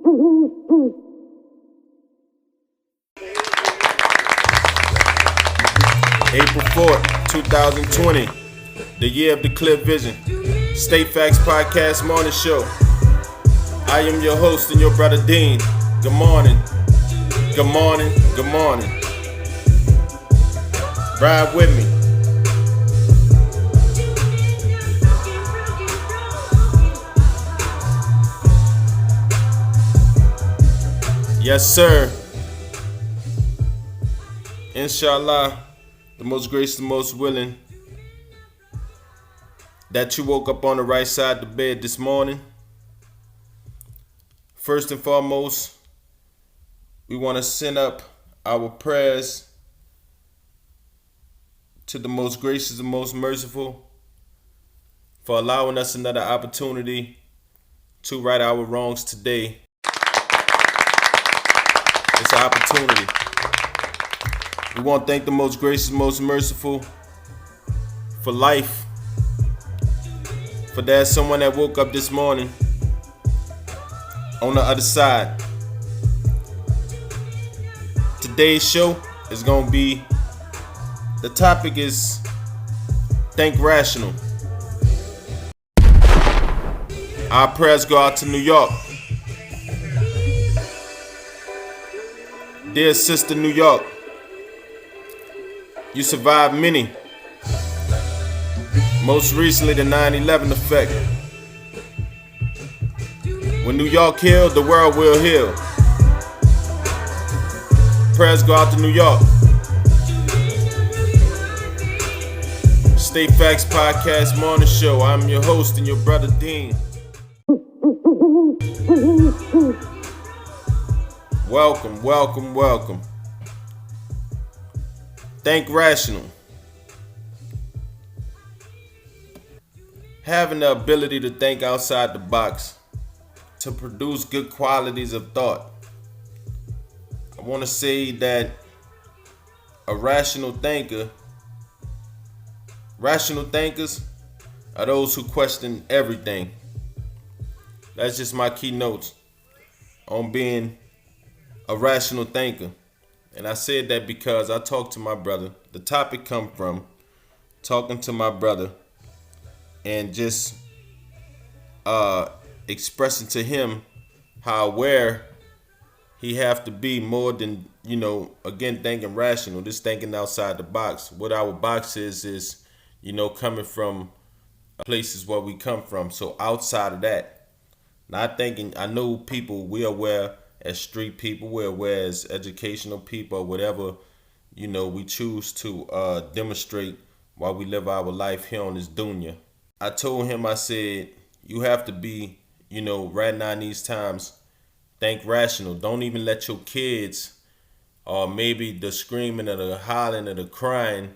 April 4th, 2020, the year of the clear vision. State Facts Podcast Morning Show. I am your host and your brother Deen. Good morning. Good morning. Good morning. Ride with me. Yes, sir. Inshallah, the most gracious, the most willing, that you woke up on the right side of the bed this morning. First and foremost, we want to send up our prayers to the most gracious and most merciful for allowing us another opportunity to right our wrongs today. It's an opportunity. We want to thank the most gracious, most merciful for life. For there's someone that woke up this morning on the other side. Today's show is going to be, the topic is Think Rational. Our prayers go out to New York. Dear sister New York, you survived many. Most recently, the 9/11 effect. When New York healed, the world will heal. Prayers go out to New York. State Facts Podcast Morning Show. I'm your host and your brother Deen. Welcome, welcome, welcome. Think rational. Having the ability to think outside the box, to produce good qualities of thought. I want to say that a rational thinkers are those who question everything. That's just my keynotes on being a rational thinker. And I said that because I talked to my brother. The topic come from talking to my brother and just expressing to him how aware he have to be more than, again, thinking rational, just thinking outside the box. What our box is, coming from places where we come from. So outside of that, not thinking, I know people, we're aware as street people, we're aware as educational people, whatever, we choose to demonstrate while we live our life here on this dunya. I told him, I said, you have to be, right now in these times, think rational. Don't even let your kids, or maybe the screaming or the hollering or the crying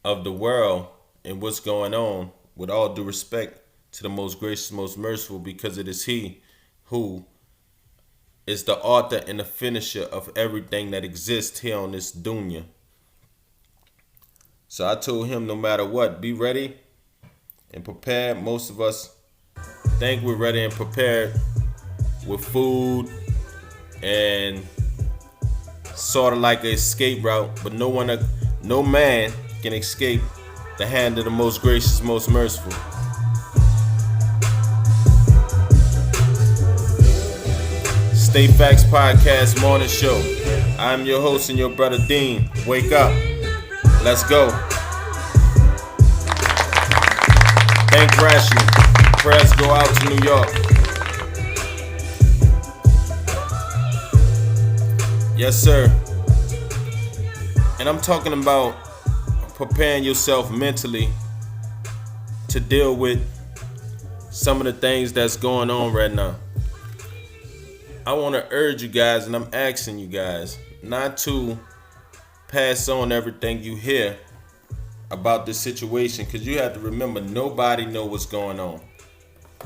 of the world and what's going on, with all due respect to the most gracious, most merciful, because it is he who is the author and the finisher of everything that exists here on this dunya. So I told him, no matter what, be ready and prepared. Most of us think we're ready and prepared with food and sort of like an escape route, but no man can escape the hand of the most gracious, most merciful. State Facts Podcast Morning Show. I'm your host and your brother Deen. Wake up. Let's go. Think rational. Prayers go out to New York. Yes, sir. And I'm talking about preparing yourself mentally to deal with some of the things that's going on right now. I want to urge you guys, and I'm asking you guys, not to pass on everything you hear about this situation, because you have to remember, nobody know what's going on.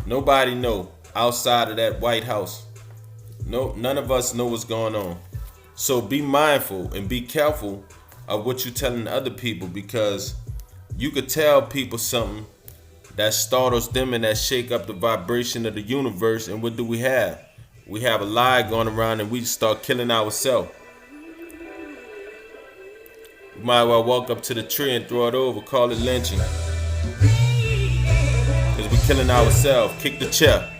Nobody know outside of that White House. No, none of us know what's going on. So be mindful and be careful of what you're telling other people, because you could tell people something that startles them and that shake up the vibration of the universe, and what do we have? we have a lie going around and we start killing ourselves. We might well walk up to the tree and throw it over, call it lynching. Because we're killing ourselves. Kick the chair.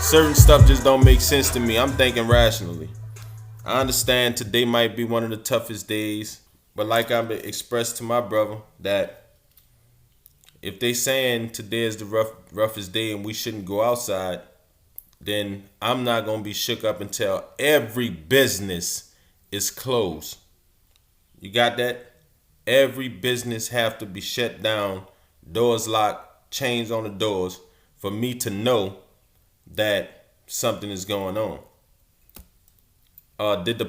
Certain stuff just don't make sense to me. I'm thinking rationally. I understand today might be one of the toughest days, but like I've expressed to my brother, that if they saying today is the roughest day and we shouldn't go outside, then I'm not going to be shook up until every business is closed. You got that? Every business have to be shut down, doors locked, chains on the doors, for me to know that something is going on. Did the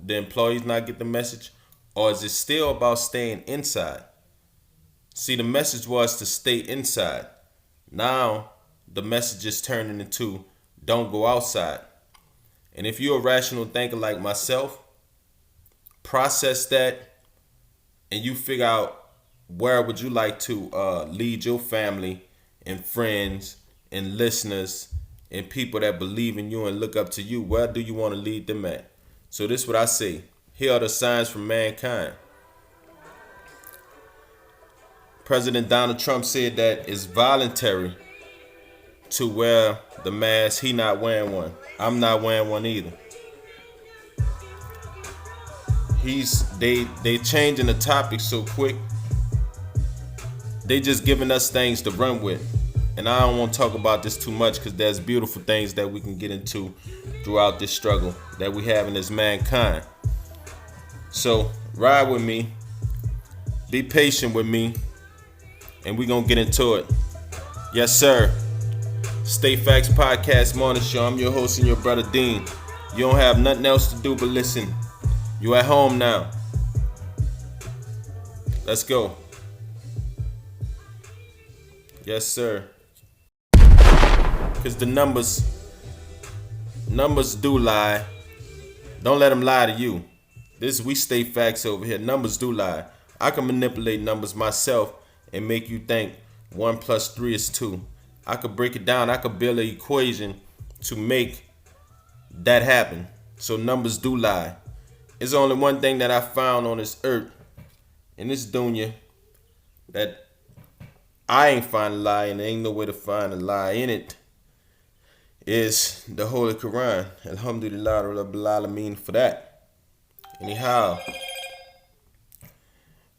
employees not get the message? Or is it still about staying inside? See, the message was to stay inside. Now, the message is turning into don't go outside. And if you're a rational thinker like myself, process that and you figure out where would you like to lead your family and friends and listeners and people that believe in you and look up to you. Where do you want to lead them at? So this is what I say. Here are the signs from mankind. President Donald Trump said that it's voluntary to wear the mask. He not wearing one. I'm not wearing one either. They changing the topic so quick. They just giving us things to run with. And I don't want to talk about this too much because there's beautiful things that we can get into throughout this struggle that we having as mankind. So ride with me. Be patient with me. And we're going to get into it. Yes, sir. State Facts Podcast Morning Show. I'm your host and your brother Deen. You don't have nothing else to do but listen. You at home now. Let's go. Yes, sir. Because the numbers do lie. Don't let them lie to you. We state facts over here. Numbers do lie. I can manipulate numbers myself and make you think 1 + 3 is 2. I could break it down. I could build an equation to make that happen. So numbers do lie. It's only one thing that I found on this earth, in this dunya, that I ain't find a lie, and there ain't no way to find a lie in it, is the Holy Quran. Alhamdulillah Rabbil Alameen for that. Anyhow,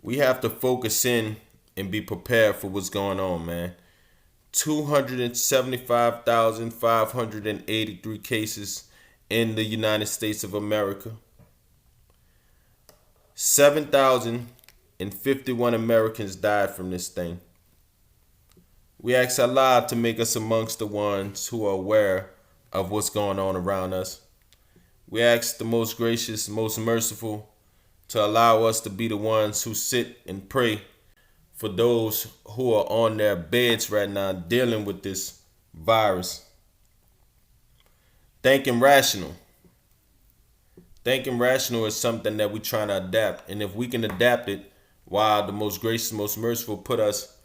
we have to focus in and be prepared for what's going on, man. 275,583 cases in the United States of America. 7,051 Americans died from this thing. We ask Allah to make us amongst the ones who are aware of what's going on around us. We ask the most gracious, most merciful to allow us to be the ones who sit and pray for those who are on their beds right now dealing with this virus. Thinking rational. Thinking rational is something that we're trying to adapt. And if we can adapt it while the most gracious, most merciful put us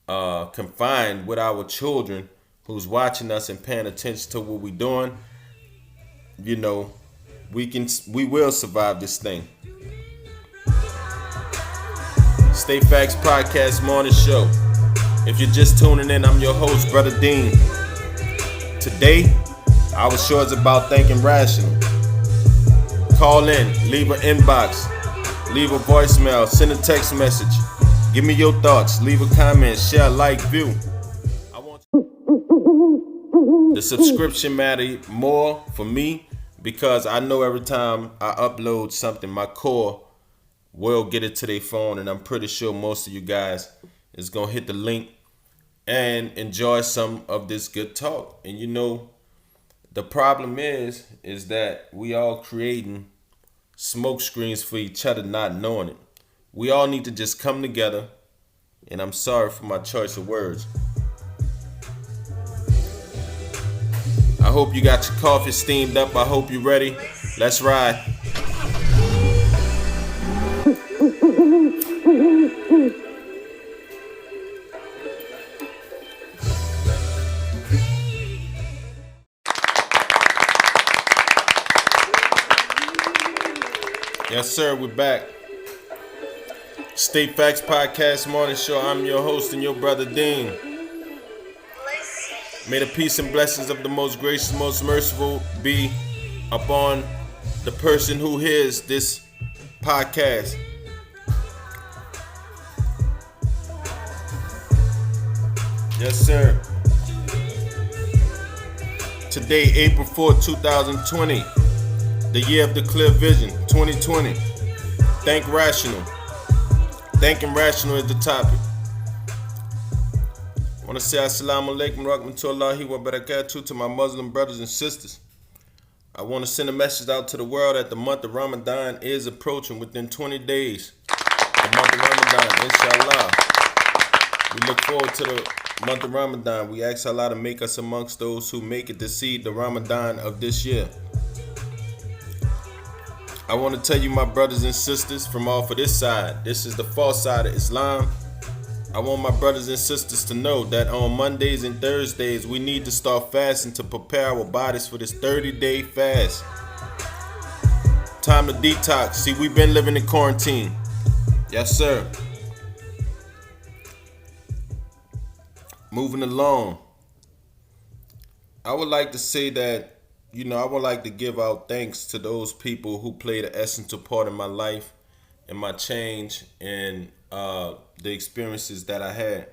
confined with our children who's watching us and paying attention to what we're doing, you know, we will survive this thing. State Facts Podcast Morning Show. If you're just tuning in, I'm your host, Brother Deen. Today, our show is about thinking rational. Call in, leave an inbox, leave a voicemail, send a text message. Give me your thoughts, leave a comment, share, like, view. I want the subscription matter more for me because I know every time I upload something, my core will get it to their phone, and I'm pretty sure most of you guys is going to hit the link and enjoy some of this good talk. And you know, the problem is that we all creating smoke screens for each other, not knowing it. We all need to just come together, and I'm sorry for my choice of words. I hope you got your coffee steamed up. I hope you're ready. Let's ride. Yes, sir, we're back. State Facts Podcast Morning Show. I'm your host and your brother Dean. May the peace and blessings of the most gracious, most merciful be upon the person who hears this podcast. Yes, sir. Today, April 4th, 2020, the year of the clear vision, 2020. Think rational. Thinking rational is the topic. I want to say assalamu alaikum rahmatullahi wa barakatuh to my Muslim brothers and sisters. I want to send a message out to the world that the month of Ramadan is approaching within 20 days. The month of Ramadan, inshallah. We look forward to the month of Ramadan. We ask Allah to make us amongst those who make it to see the Ramadan of this year. I want to tell you, my brothers and sisters, from off of this side, this is the false side of Islam. I want my brothers and sisters to know that on Mondays and Thursdays, we need to start fasting to prepare our bodies for this 30-day fast. Time to detox. See, we've been living in quarantine. Yes, sir. Moving along. I would like to say that, I would like to give out thanks to those people who played an essential part in my life and my change and the experiences that I had.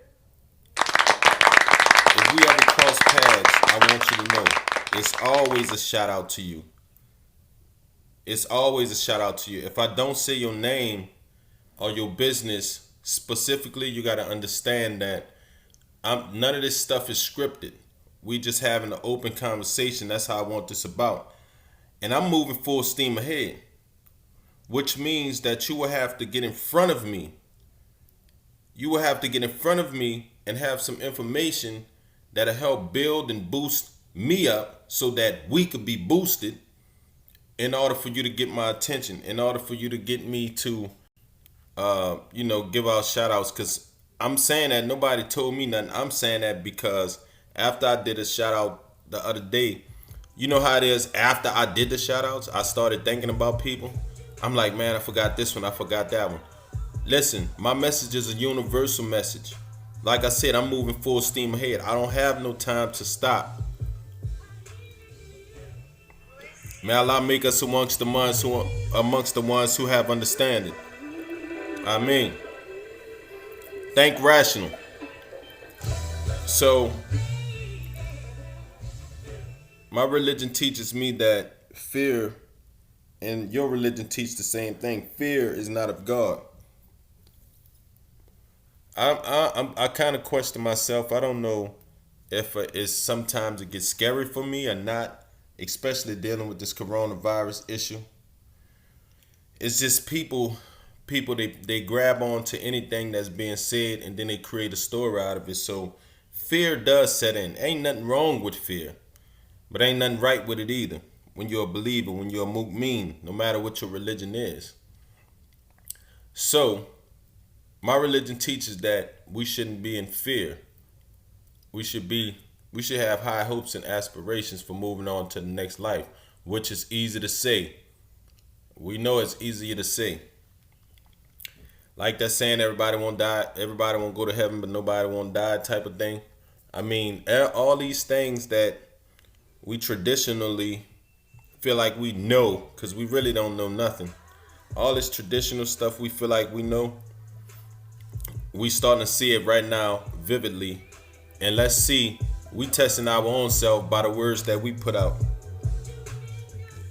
If we ever cross paths, I want you to know it's always a shout out to you. It's always a shout out to you. If I don't say your name or your business specifically, you got to understand that none of this stuff is scripted. We just having an open conversation. That's how I want this about. And I'm moving full steam ahead, which means that you will have to get in front of me. You will have to get in front of me and have some information that'll help build and boost me up so that we could be boosted in order for you to get my attention, in order for you to get me to, give out shout outs. Because I'm saying that nobody told me nothing. I'm saying that because after I did a shout out the other day, you know how it is, after I did the shout outs, I started thinking about people. I'm like, man, I forgot this one, I forgot that one. Listen, my message is a universal message. Like I said, I'm moving full steam ahead. I don't have no time to stop. May Allah make us amongst the ones who have understanding. Ameen. Think rational. So, my religion teaches me that fear, and your religion teaches the same thing. Fear is not of God. I kind of question myself. I don't know if it's sometimes it gets scary for me or not, especially dealing with this coronavirus issue. It's just people they grab on to anything that's being said and then they create a story out of it. So fear does set in. Ain't nothing wrong with fear, but ain't nothing right with it either. When you're a believer, when you're a mu'min, no matter what your religion is. So my religion teaches that we shouldn't be in fear. We should have high hopes and aspirations for moving on to the next life, which is easy to say. We know it's easier to say. Like that saying, everybody won't die, everybody won't go to heaven, but nobody won't die type of thing. I mean, all these things that we traditionally feel like we know, because we really don't know nothing. All this traditional stuff we feel like we know, we starting to see it right now vividly. And let's see, we testing our own self by the words that we put out.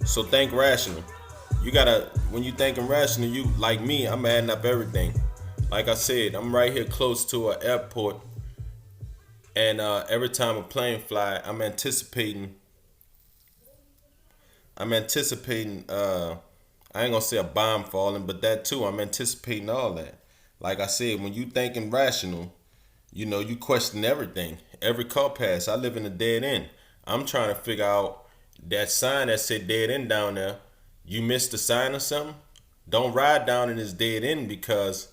So think rational. You gotta, when you thinking rational, you, like me, I'm adding up everything. Like I said, I'm right here close to an airport. And every time a plane fly, I'm anticipating, I ain't gonna say a bomb falling, but that too, I'm anticipating all that. Like I said, when you thinking rational, you question everything. Every car pass, I live in a dead end. I'm trying to figure out that sign that said dead end down there. You missed the sign or something? Don't ride down in this dead end, because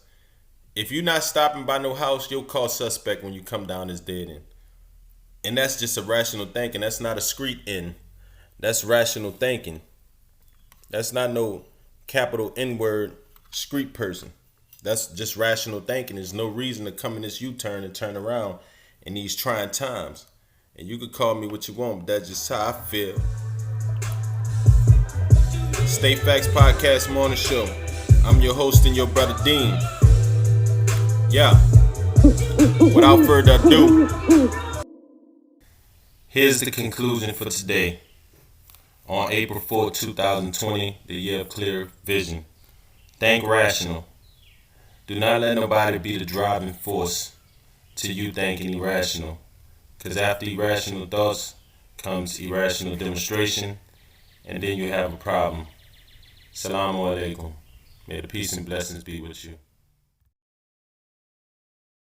if you're not stopping by no house, you'll call suspect when you come down this dead end. And that's just a rational thinking. That's not a street end. That's rational thinking. That's not no capital N word street person. That's just rational thinking. There's no reason to come in this U-turn and turn around in these trying times. And you could call me what you want, but that's just how I feel. State Facts Podcast Morning Show. I'm your host and your brother Deen. Yeah. Without further ado, here's the conclusion for today. On April 4, 2020, the year of clear vision. Think rational. Do not let nobody be the driving force to you thinking irrational. Because after irrational thoughts comes irrational demonstration, and then you have a problem. Assalamu alaikum. May the peace and blessings be with you.